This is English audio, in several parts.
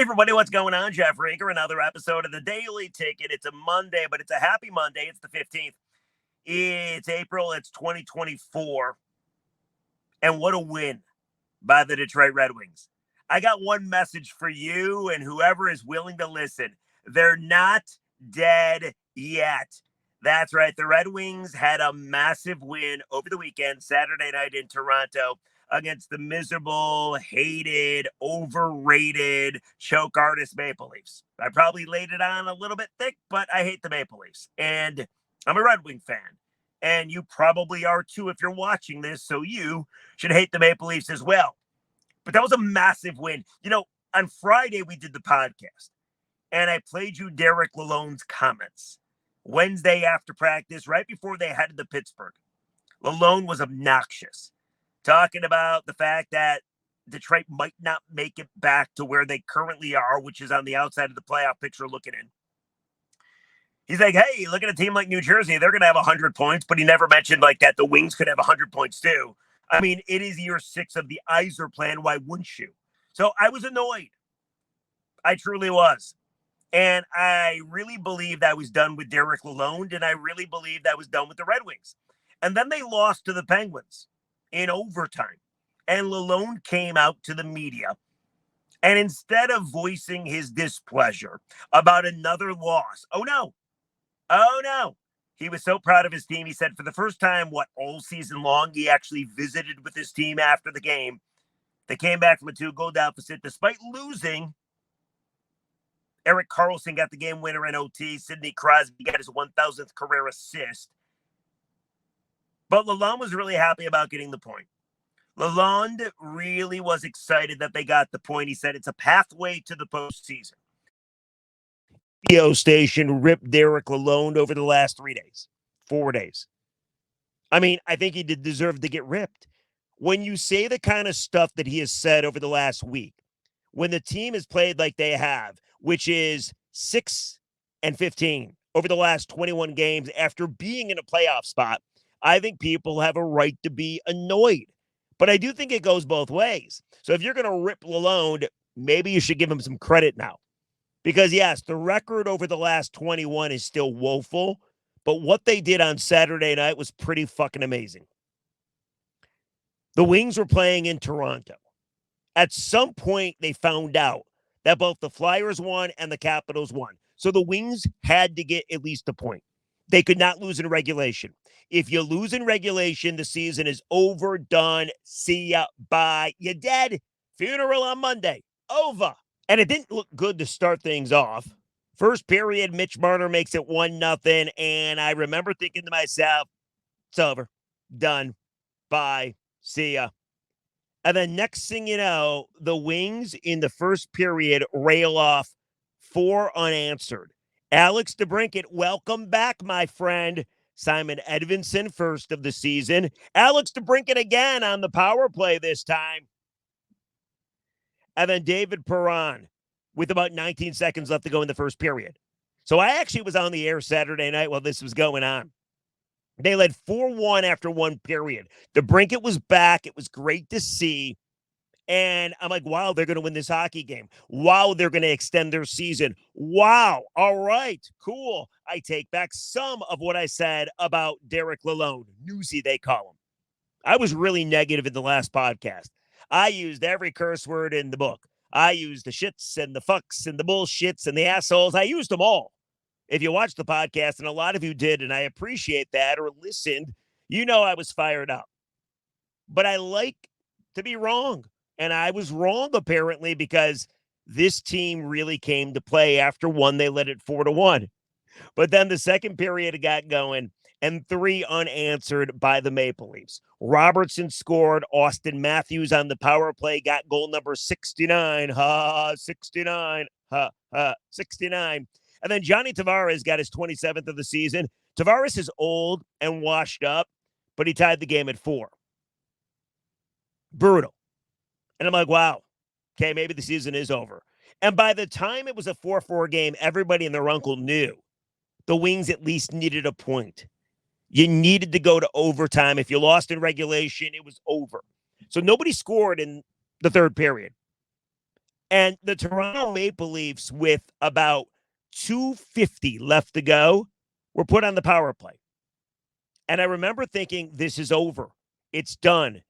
everybody, what's going on? Jeff Raker, another episode of the Daily Ticket. It's a Monday, but it's a happy Monday. It's the 15th. It's April. It's 2024. And what a win by the Detroit Red Wings. I got one message for you and whoever is willing to listen. They're not dead yet. That's right. The Red Wings had a massive win over the weekend, Saturday night in Toronto, against the miserable, hated, overrated choke artist Maple Leafs. I probably laid it on a little bit thick, but I hate the Maple Leafs. And I'm a Red Wing fan. And you probably are too if you're watching this, so you should hate the Maple Leafs as well. But that was a massive win. You know, on Friday we did the podcast, and I played you Derek Lalonde's comments. Wednesday after practice, right before they headed to Pittsburgh. Lalonde was obnoxious, talking about the fact that Detroit might not make it back to where they currently are, which is on the outside of the playoff picture looking in. He's like, hey, look at a team like New Jersey. They're going to have 100 points, but he never mentioned like that the Wings could have 100 points too. I mean, it is year 6 of the Iser plan. Why wouldn't you? So I was annoyed. I truly was. And I really believed I was done with Derek Lalonde, and I really believed I was done with the Red Wings. And then they lost to the Penguins in overtime. And Lalonde came out to the media, and instead of voicing his displeasure about another loss, oh no, he was so proud of his team. He said for the first time, all season long, he actually visited with his team after the game. They came back from a 2-goal deficit despite losing. Erik Karlsson got the game winner in OT. Sidney Crosby got his 1,000th career assist. But Lalonde was really happy about getting the point. Lalonde really was excited that they got the point. He said it's a pathway to the postseason. Radio station ripped Derek Lalonde over the last 4 days. I mean, I think he did deserve to get ripped. When you say the kind of stuff that he has said over the last week, when the team has played like they have, which is 6-15 over the last 21 games after being in a playoff spot, I think people have a right to be annoyed. But I do think it goes both ways. So if you're going to rip Lalonde, maybe you should give him some credit now. Because, yes, the record over the last 21 is still woeful, but what they did on Saturday night was pretty fucking amazing. The Wings were playing in Toronto. At some point, they found out that both the Flyers won and the Capitals won. So the Wings had to get at least a point. They could not lose in regulation. If you lose in regulation, the season is over, done. See ya, bye. You're dead. Funeral on Monday. Over. And it didn't look good to start things off. First period, Mitch Marner makes it 1-0. And I remember thinking to myself, it's over. Done. Bye. See ya. And then next thing you know, the Wings in the first period rail off 4 unanswered. Alex DeBrincat, welcome back, my friend. Simon Edvinsson, first of the season. Alex DeBrincat again on the power play this time. And then David Perron with about 19 seconds left to go in the first period. So I actually was on the air Saturday night while this was going on. They led 4-1 after one period. DeBrincat was back. It was great to see. And I'm like, wow, they're going to win this hockey game. Wow, they're going to extend their season. Wow. All right. Cool. I take back some of what I said about Derek Lalonde. Newsy, they call him. I was really negative in the last podcast. I used every curse word in the book. I used the shits and the fucks and the bullshits and the assholes. I used them all. If you watched the podcast, and a lot of you did, and I appreciate that, or listened, you know I was fired up. But I like to be wrong. And I was wrong, apparently, because this team really came to play. After one, they led it 4-1. But then the second period got going, and 3 unanswered by the Maple Leafs. Robertson scored. Austin Matthews on the power play got goal number 69. 69. 69. And then Johnny Tavares got his 27th of the season. Tavares is old and washed up, but he tied the game at 4. Brutal. And I'm like, wow, okay, maybe the season is over. And by the time it was a 4-4 game, everybody and their uncle knew the Wings at least needed a point. You needed to go to overtime. If you lost in regulation, it was over. So nobody scored in the third period. And the Toronto Maple Leafs, with about 2:50 left to go, were put on the power play. And I remember thinking, this is over. It's done.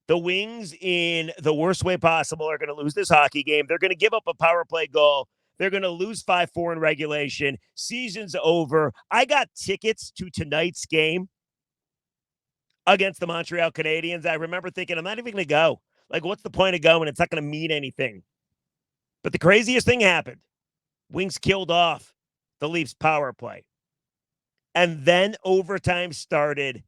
The Wings, in the worst way possible, are going to lose this hockey game. They're going to give up a power play goal. They're going to lose 5-4 in regulation. Season's over. I got tickets to tonight's game against the Montreal Canadiens. I remember thinking, I'm not even going to go. Like, what's the point of going? It's not going to mean anything. But the craziest thing happened. Wings killed off the Leafs power play. And then overtime started,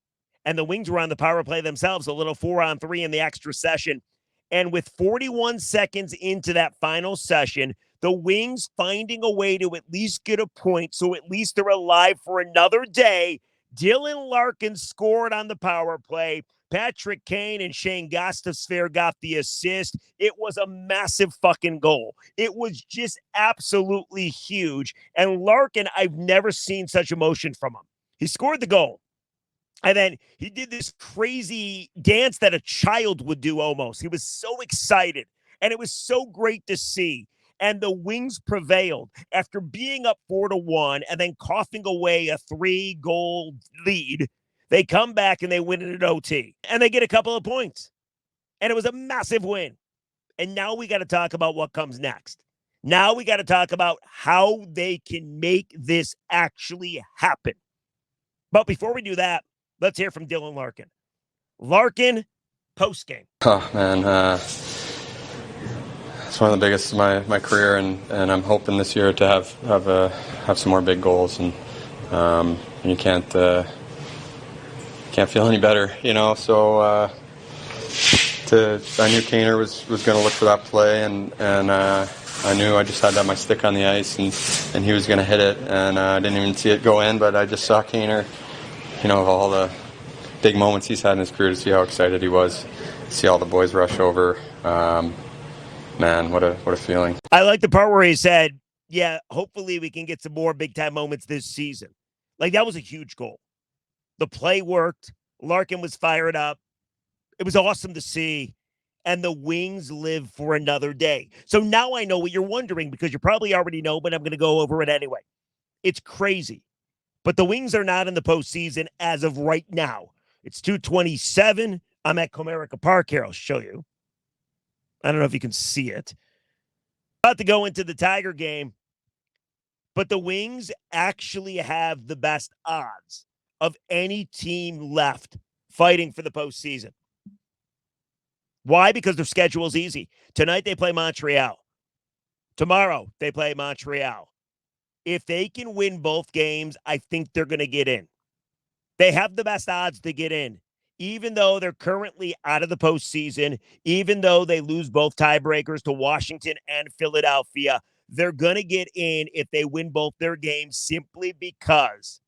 and the Wings were on the power play themselves, a little 4-on-3 in the extra session. And with 41 seconds into that final session, the Wings finding a way to at least get a point, so at least they're alive for another day. Dylan Larkin scored on the power play. Patrick Kane and Shane Gostisbehere got the assist. It was a massive fucking goal. It was just absolutely huge. And Larkin, I've never seen such emotion from him. He scored the goal. And then he did this crazy dance that a child would do almost. He was so excited. And it was so great to see. And the Wings prevailed after being up 4-1 and then coughing away a 3-goal lead. They come back and they win it at OT. And they get a couple of points. And it was a massive win. And now we got to talk about what comes next. Now we got to talk about how they can make this actually happen. But before we do that, let's hear from Dylan Larkin. Larkin, post-game. Oh, man. It's one of the biggest of my career, and I'm hoping this year to have some more big goals. And you can't feel any better, you know. So I knew Kaner was going to look for that play, and I knew I just had to have my stick on the ice, and he was going to hit it, and I didn't even see it go in, but I just saw Kaner, you know, of all the big moments he's had in his career, to see how excited he was, see all the boys rush over. Man, what a feeling. I like the part where he said, yeah, hopefully we can get some more big-time moments this season. Like, that was a huge goal. The play worked. Larkin was fired up. It was awesome to see. And the Wings live for another day. So now I know what you're wondering, because you probably already know, but I'm going to go over it anyway. It's crazy. But the Wings are not in the postseason as of right now. It's 2:27. I'm at Comerica Park here. I'll show you. I don't know if you can see it. About to go into the Tiger game. But the Wings actually have the best odds of any team left fighting for the postseason. Why? Because their schedule is easy. Tonight they play Montreal. Tomorrow they play Montreal. If they can win both games, I think they're going to get in. They have the best odds to get in, even though they're currently out of the postseason, even though they lose both tiebreakers to Washington and Philadelphia. They're going to get in if they win both their games, simply because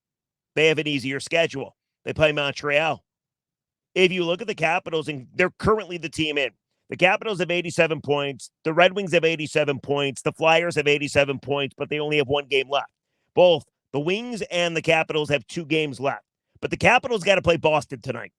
they have an easier schedule. They play Montreal. If you look at the Capitals, and they're currently the team in, the Capitals have 87 points. The Red Wings have 87 points. The Flyers have 87 points, but they only have one game left. Both the Wings and the Capitals have 2 games left. But the Capitals got to play Boston tonight.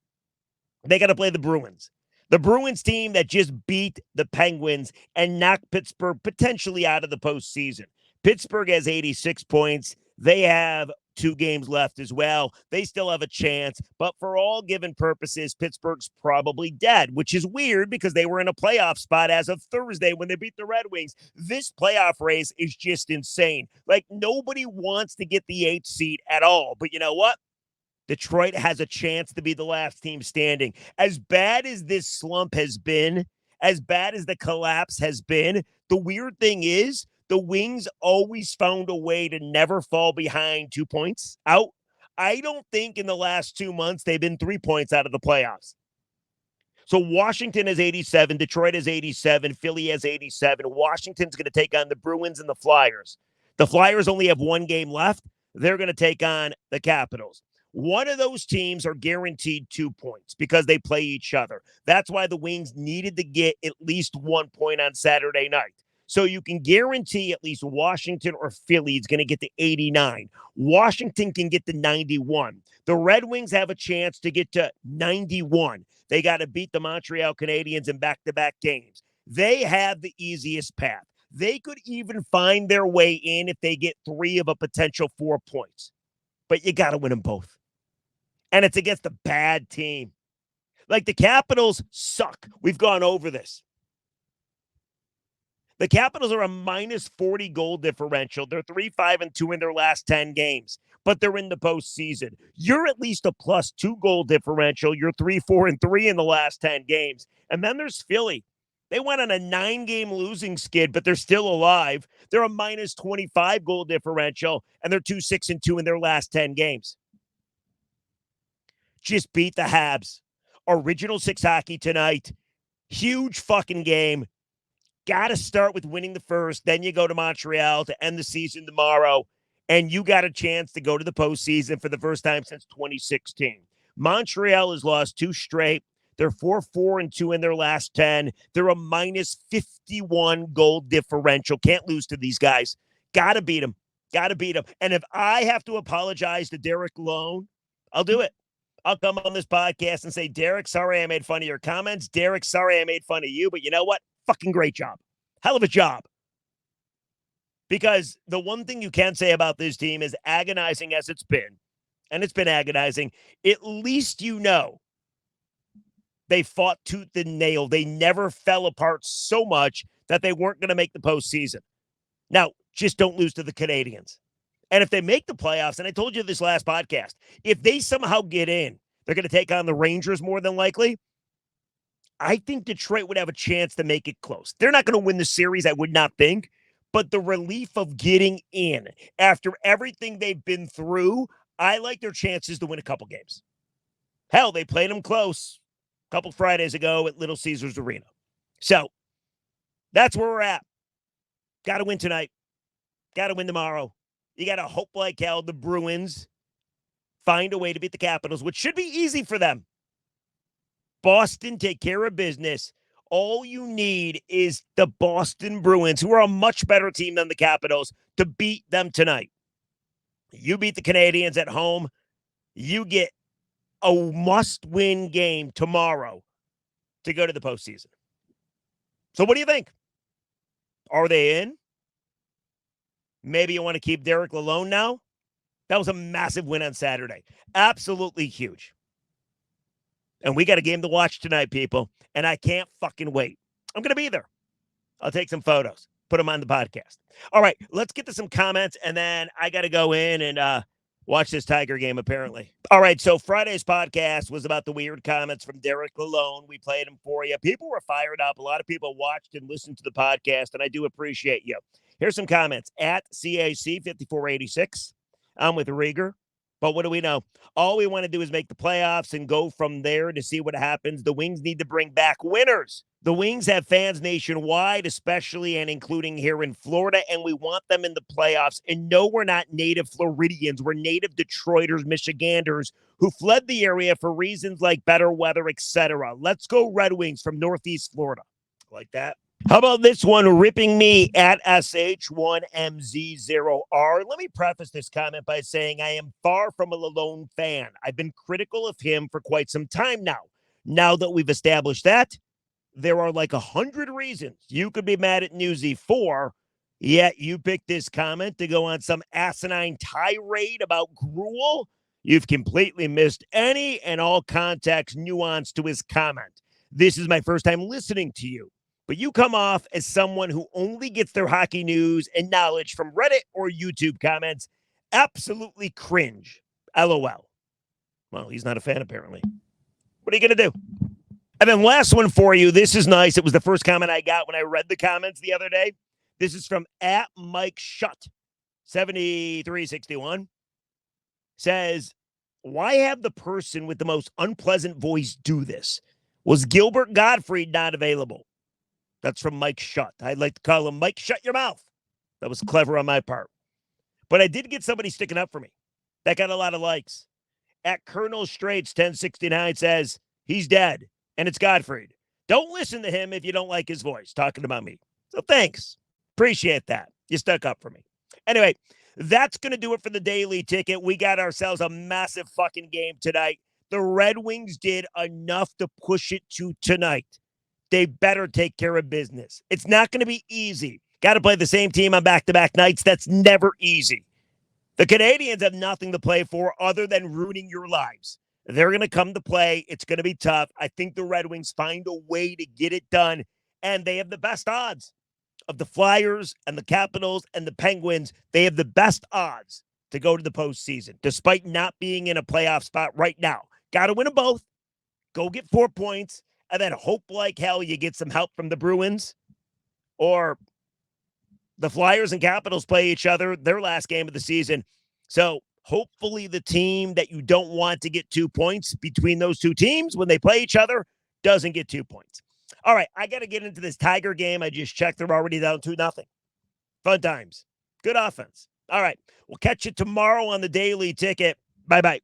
They got to play the Bruins. The Bruins team that just beat the Penguins and knocked Pittsburgh potentially out of the postseason. Pittsburgh has 86 points. They have 2 games left as well. They still have a chance, but for all given purposes, Pittsburgh's probably dead, which is weird because they were in a playoff spot as of Thursday when they beat the Red Wings. This playoff race is just insane. Like, nobody wants to get the 8th seed at all, but you know what? Detroit has a chance to be the last team standing. As bad as this slump has been, as bad as the collapse has been, the weird thing is the Wings always found a way to never fall behind 2 points out. I don't think in the last 2 months they've been 3 points out of the playoffs. So Washington has 87, Detroit has 87, Philly has 87. Washington's going to take on the Bruins and the Flyers. The Flyers only have 1 game left. They're going to take on the Capitals. One of those teams are guaranteed 2 points because they play each other. That's why the Wings needed to get at least 1 point on Saturday night. So you can guarantee at least Washington or Philly is going to get to 89. Washington can get to 91. The Red Wings have a chance to get to 91. They got to beat the Montreal Canadiens in back-to-back games. They have the easiest path. They could even find their way in if they get 3 of a potential 4 points. But you got to win them both. And it's against a bad team. Like the Capitals suck. We've gone over this. The Capitals are a minus 40 goal differential. They're 3-5-2 in their last 10 games, but they're in the postseason. You're at least a plus 2 goal differential. You're 3-4-3 in the last 10 games. And then there's Philly. They went on a 9-game losing skid, but they're still alive. They're a minus 25 goal differential, and they're 2-6-2 in their last 10 games. Just beat the Habs. Original 6 hockey tonight. Huge fucking game. Got to start with winning the first. Then you go to Montreal to end the season tomorrow. And you got a chance to go to the postseason for the first time since 2016. Montreal has lost 2 straight. They're 4-4-2 in their last 10. They're a minus 51 goal differential. Can't lose to these guys. Got to beat them. Got to beat them. And if I have to apologize to Derek Lone, I'll do it. I'll come on this podcast and say, Derek, sorry I made fun of your comments. Derek, sorry I made fun of you. But you know what? Fucking great job. Hell of a job. Because the one thing you can say about this team is agonizing as it's been, and it's been agonizing, at least you know they fought tooth and nail. They never fell apart so much that they weren't going to make the postseason. Now, just don't lose to the Canadians. And if they make the playoffs, and I told you this last podcast, if they somehow get in, they're going to take on the Rangers more than likely. I think Detroit would have a chance to make it close. They're not going to win the series, I would not think. But the relief of getting in after everything they've been through, I like their chances to win a couple games. Hell, they played them close a couple Fridays ago at Little Caesars Arena. So that's where we're at. Got to win tonight. Got to win tomorrow. You got to hope like hell the Bruins find a way to beat the Capitals, which should be easy for them. Boston, take care of business. All you need is the Boston Bruins, who are a much better team than the Capitals, to beat them tonight. You beat the Canadians at home. You get a must-win game tomorrow to go to the postseason. So what do you think? Are they in? Maybe you want to keep Derek Lalonde now? That was a massive win on Saturday. Absolutely huge. And we got a game to watch tonight, people. And I can't fucking wait. I'm going to be there. I'll take some photos. Put them on the podcast. All right, let's get to some comments. And then I got to go in and watch this Tiger game, apparently. All right, so Friday's podcast was about the weird comments from Derek Lalonde. We played them for you. People were fired up. A lot of people watched and listened to the podcast, and I do appreciate you. Here's some comments. At CAC5486. I'm with Rieger. But what do we know? All we want to do is make the playoffs and go from there to see what happens. The Wings need to bring back winners. The Wings have fans nationwide, especially and including here in Florida, and we want them in the playoffs. And no, we're not native Floridians. We're native Detroiters, Michiganders who fled the area for reasons like better weather, etc. Let's go Red Wings from Northeast Florida. Like that. How about this one ripping me at SH1MZ0R? Let me preface this comment by saying I am far from a Lalonde fan. I've been critical of him for quite some time now. Now that we've established that, there are like 100 reasons you could be mad at Newsy for, yet you picked this comment to go on some asinine tirade about gruel. You've completely missed any and all context, nuance to his comment. This is my first time listening to you. But you come off as someone who only gets their hockey news and knowledge from Reddit or YouTube comments. Absolutely cringe. LOL. Well, he's not a fan, apparently. What are you going to do? And then last one for you. This is nice. It was the first comment I got when I read the comments the other day. This is from at Mike Shutt, 7361. Says, why have the person with the most unpleasant voice do this? Was Gilbert Gottfried not available? That's from Mike Shutt. I'd like to call him Mike Shut Your Mouth. That was clever on my part. But I did get somebody sticking up for me. That got a lot of likes. At Colonel Straits 1069 says, he's dead, and it's Gottfried. Don't listen to him if you don't like his voice, talking about me. So thanks. Appreciate that. You stuck up for me. Anyway, that's going to do it for the Daily Ticket. We got ourselves a massive fucking game tonight. The Red Wings did enough to push it to tonight. They better take care of business. It's not going to be easy. Got to play the same team on back-to-back nights. That's never easy. The Canadians have nothing to play for other than ruining your lives. They're going to come to play. It's going to be tough. I think the Red Wings find a way to get it done, and they have the best odds of the Flyers and the Capitals and the Penguins. They have the best odds to go to the postseason, despite not being in a playoff spot right now. Got to win them both. Go get 4 points, and then hope like hell you get some help from the Bruins, or the Flyers and Capitals play each other their last game of the season. So hopefully the team that you don't want to get 2 points between those two teams when they play each other doesn't get 2 points. All right, I got to get into this Tiger game. I just checked. They're already down 2-0. Fun times. Good offense. All right, we'll catch you tomorrow on the Daily Ticket. Bye-bye.